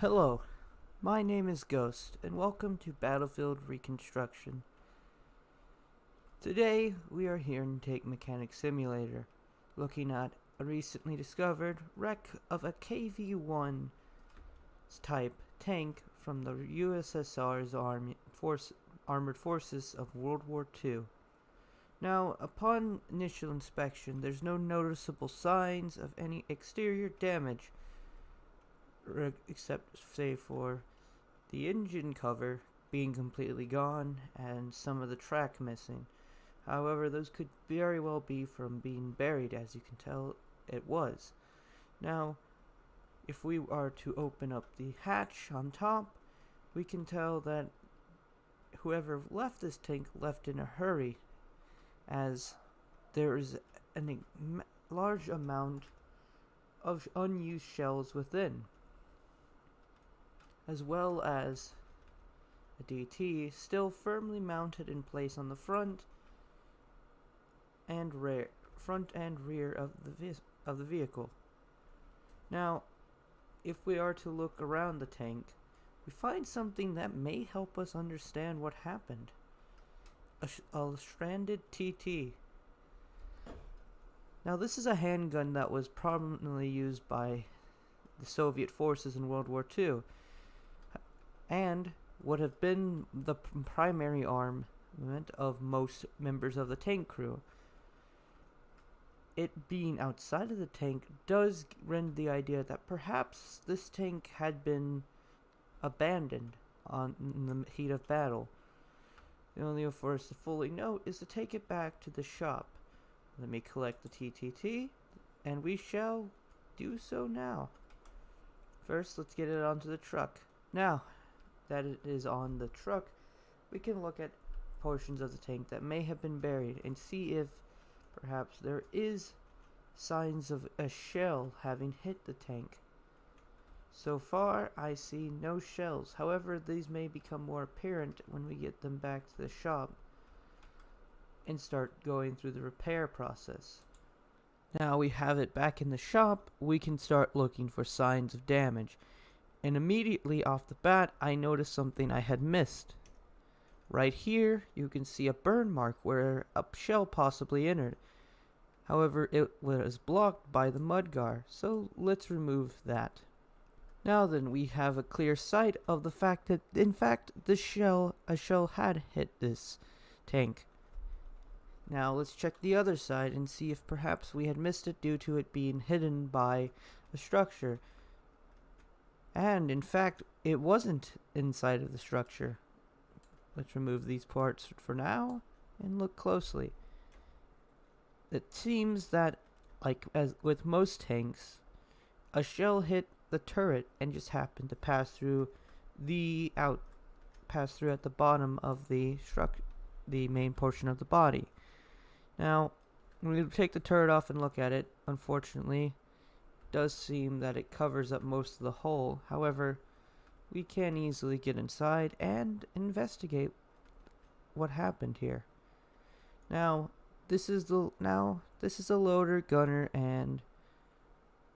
Hello, my name is Ghost, and welcome to Battlefield Reconstruction. Today, we are here in Tank Mechanic Simulator, looking at a recently discovered wreck of a KV-1 type tank from the USSR's armored forces of World War II. Now, upon initial inspection, there's no noticeable signs of any exterior damage, except say for the engine cover being completely gone and some of the track missing. However, those could very well be from being buried, as you can tell it was. Now, if we are to open up the hatch on top, we can tell that whoever left this tank left in a hurry, as there is a large amount of unused shells within, as well as a DT still firmly mounted in place on the front and rear of the vehicle. Now, if we are to look around the tank, we find something that may help us understand what happened. A stranded TT. Now, this is a handgun that was prominently used by the Soviet forces in World War II, and would have been the primary armament of most members of the tank crew. It being outside of the tank does render the idea that perhaps this tank had been abandoned in the heat of battle. The only way for us to fully know is to take it back to the shop. Let me collect the TTT, and we shall do so now. First, let's get it onto the truck. Now that it is on the truck, we can look at portions of the tank that may have been buried and see if perhaps there is signs of a shell having hit the tank. So far, I see no shells. However, these may become more apparent when we get them back to the shop and start going through the repair process. Now we have it back in the shop, we can start looking for signs of damage. And immediately off the bat, I noticed something I had missed. Right here, you can see a burn mark where a shell possibly entered. However, it was blocked by the mudguard, so let's remove that. Now then, we have a clear sight of the fact that, in fact, a shell had hit this tank. Now let's check the other side and see if perhaps we had missed it due to it being hidden by a structure. And in fact, it wasn't inside of the structure. Let's remove these parts for now and look closely. It seems that, like as with most tanks, a shell hit the turret and just happened to pass through at the bottom of the main portion of the body. Now, when we take the turret off and look at it, unfortunately, it does seem that it covers up most of the hole. However, we can easily get inside and investigate what happened here. Now, this is a loader, gunner, and,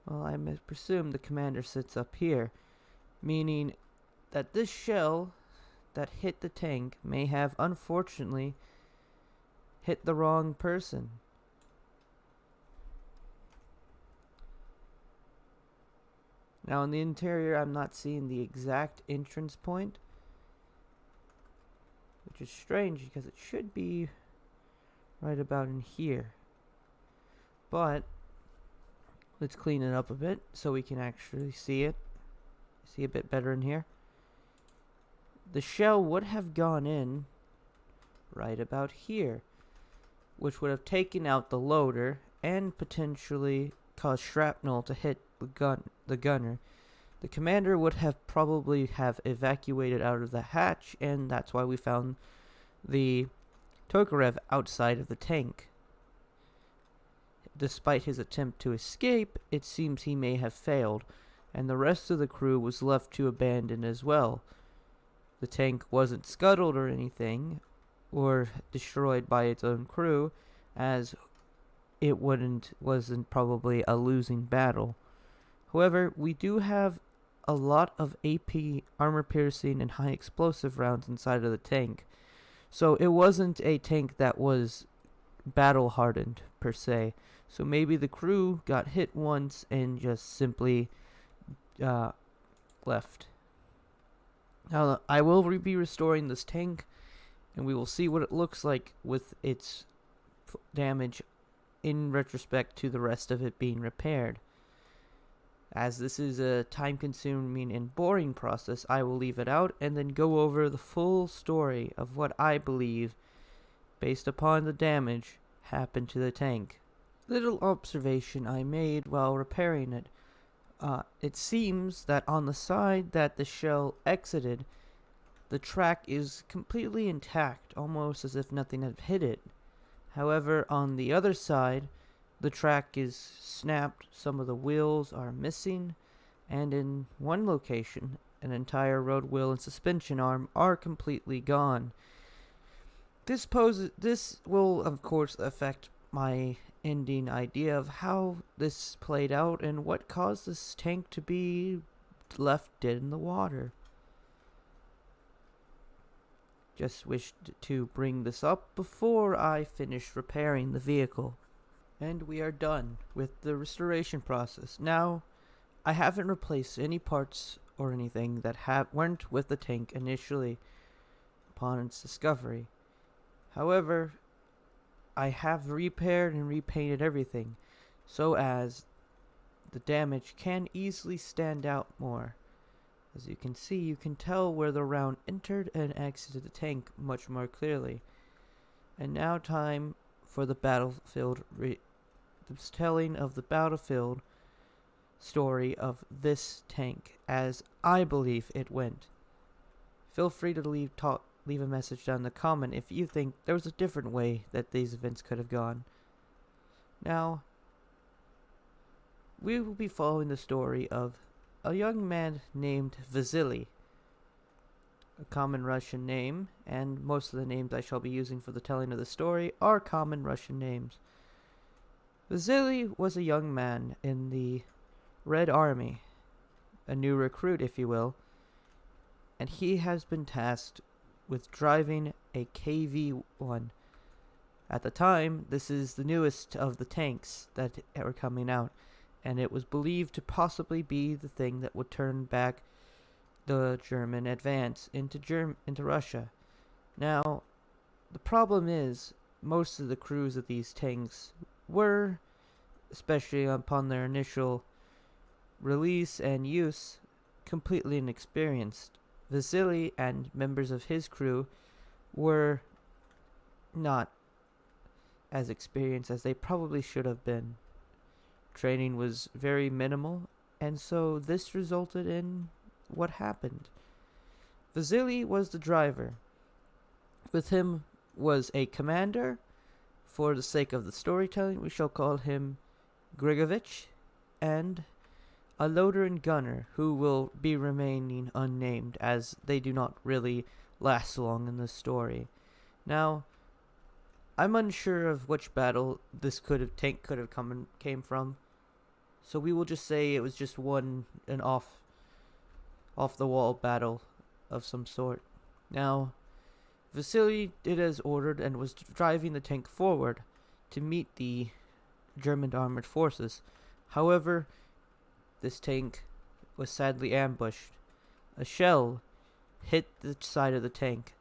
well, I presume the commander sits up here, meaning that this shell that hit the tank may have, unfortunately, hit the wrong person. Now in the interior, I'm not seeing the exact entrance point, which is strange because it should be right about in here. But let's clean it up a bit so we can actually see a bit better in here. The shell would have gone in right about here, which would have taken out the loader and potentially caused shrapnel to hit the gunner. The commander would have probably have evacuated out of the hatch, and that's why we found the Tokarev outside of the tank. Despite his attempt to escape, it seems he may have failed, and the rest of the crew was left to abandon as well. The tank wasn't scuttled or anything, or destroyed by its own crew, as it wasn't probably a losing battle. However, we do have a lot of AP, armor piercing, and high explosive rounds inside of the tank. So it wasn't a tank that was battle hardened per se. So maybe the crew got hit once and just simply left. Now I will be restoring this tank, and we will see what it looks like with its damage in retrospect to the rest of it being repaired. As this is a time-consuming and boring process, I will leave it out and then go over the full story of what I believe, based upon the damage, happened to the tank. Little observation I made while repairing it. It seems that on the side that the shell exited, the track is completely intact, almost as if nothing had hit it. However, on the other side, the track is snapped, some of the wheels are missing, and in one location, an entire road wheel and suspension arm are completely gone. This will, of course, affect my ending idea of how this played out and what caused this tank to be left dead in the water. Just wished to bring this up before I finish repairing the vehicle. And we are done with the restoration process. Now, I haven't replaced any parts or anything that weren't with the tank initially upon its discovery. However, I have repaired and repainted everything so as the damage can easily stand out more. As you can see, you can tell where the round entered and exited the tank much more clearly. And now time for the battlefield the telling of the battlefield story of this tank as I believe it went. Feel free to leave a message down in the comment if you think there was a different way that these events could have gone. Now, we will be following the story of a young man named Vasily, a common Russian name, and most of the names I shall be using for the telling of the story are common Russian names. Vasily was a young man in the Red Army, a new recruit, if you will, and he has been tasked with driving a KV-1. At the time, this is the newest of the tanks that were coming out, and it was believed to possibly be the thing that would turn back the German advance into Russia. Now, the problem is, most of the crews of these tanks were, especially upon their initial release and use, completely inexperienced. Vasily and members of his crew were not as experienced as they probably should have been. Training was very minimal, and so this resulted in what happened. Vasily was the driver. With him was a commander. For the sake of the storytelling, we shall call him Grigovich, and a loader and gunner who will be remaining unnamed as they do not really last long in the story. Now, I'm unsure of which battle this tank could have came from, so we will just say it was just an off the wall battle of some sort. Now, Vasily did as ordered and was driving the tank forward to meet the German armored forces. However, this tank was sadly ambushed. A shell hit the side of the tank,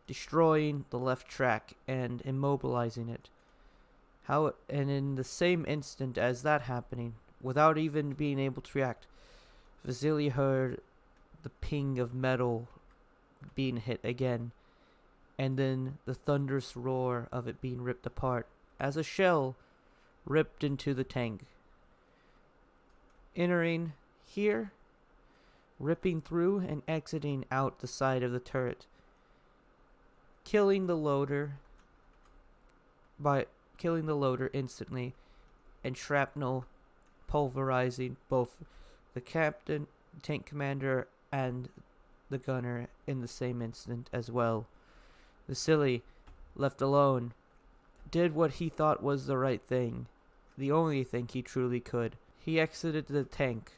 destroying the left track and immobilizing it. And in the same instant as that happening, without even being able to react, Vasily heard the ping of metal being hit again, and then the thunderous roar of it being ripped apart as a shell ripped into the tank, entering here, ripping through and exiting out the side of the turret, killing the loader instantly, and shrapnel pulverizing both the captain, tank commander, and the gunner in the same instant as well. Vasily, left alone, did what he thought was the right thing, the only thing he truly could. He exited the tank,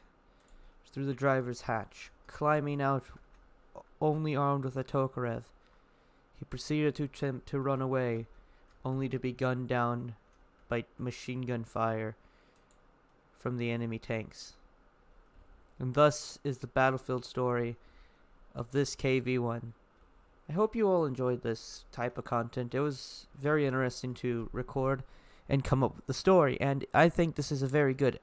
through the driver's hatch, climbing out only armed with a Tokarev. He proceeded to attempt to run away, only to be gunned down by machine gun fire from the enemy tanks. And thus is the battlefield story of this KV-1. I hope you all enjoyed this type of content. It was very interesting to record and come up with the story, and I think this is a very good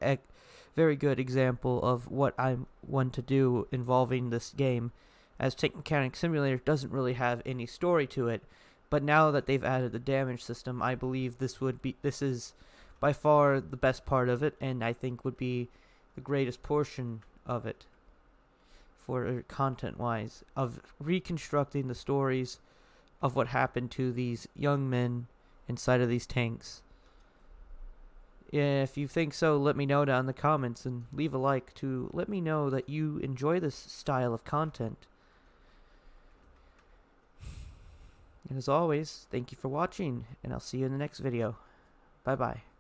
example of what I want to do involving this game, as Tank Mechanic Simulator doesn't really have any story to it. But now that they've added the damage system, I believe this is by far the best part of it, and I think would be the greatest portion of it for content-wise, of reconstructing the stories of what happened to these young men inside of these tanks. If you think so, let me know down in the comments, and leave a like to let me know that you enjoy this style of content. And as always, thank you for watching, and I'll see you in the next video. Bye-bye.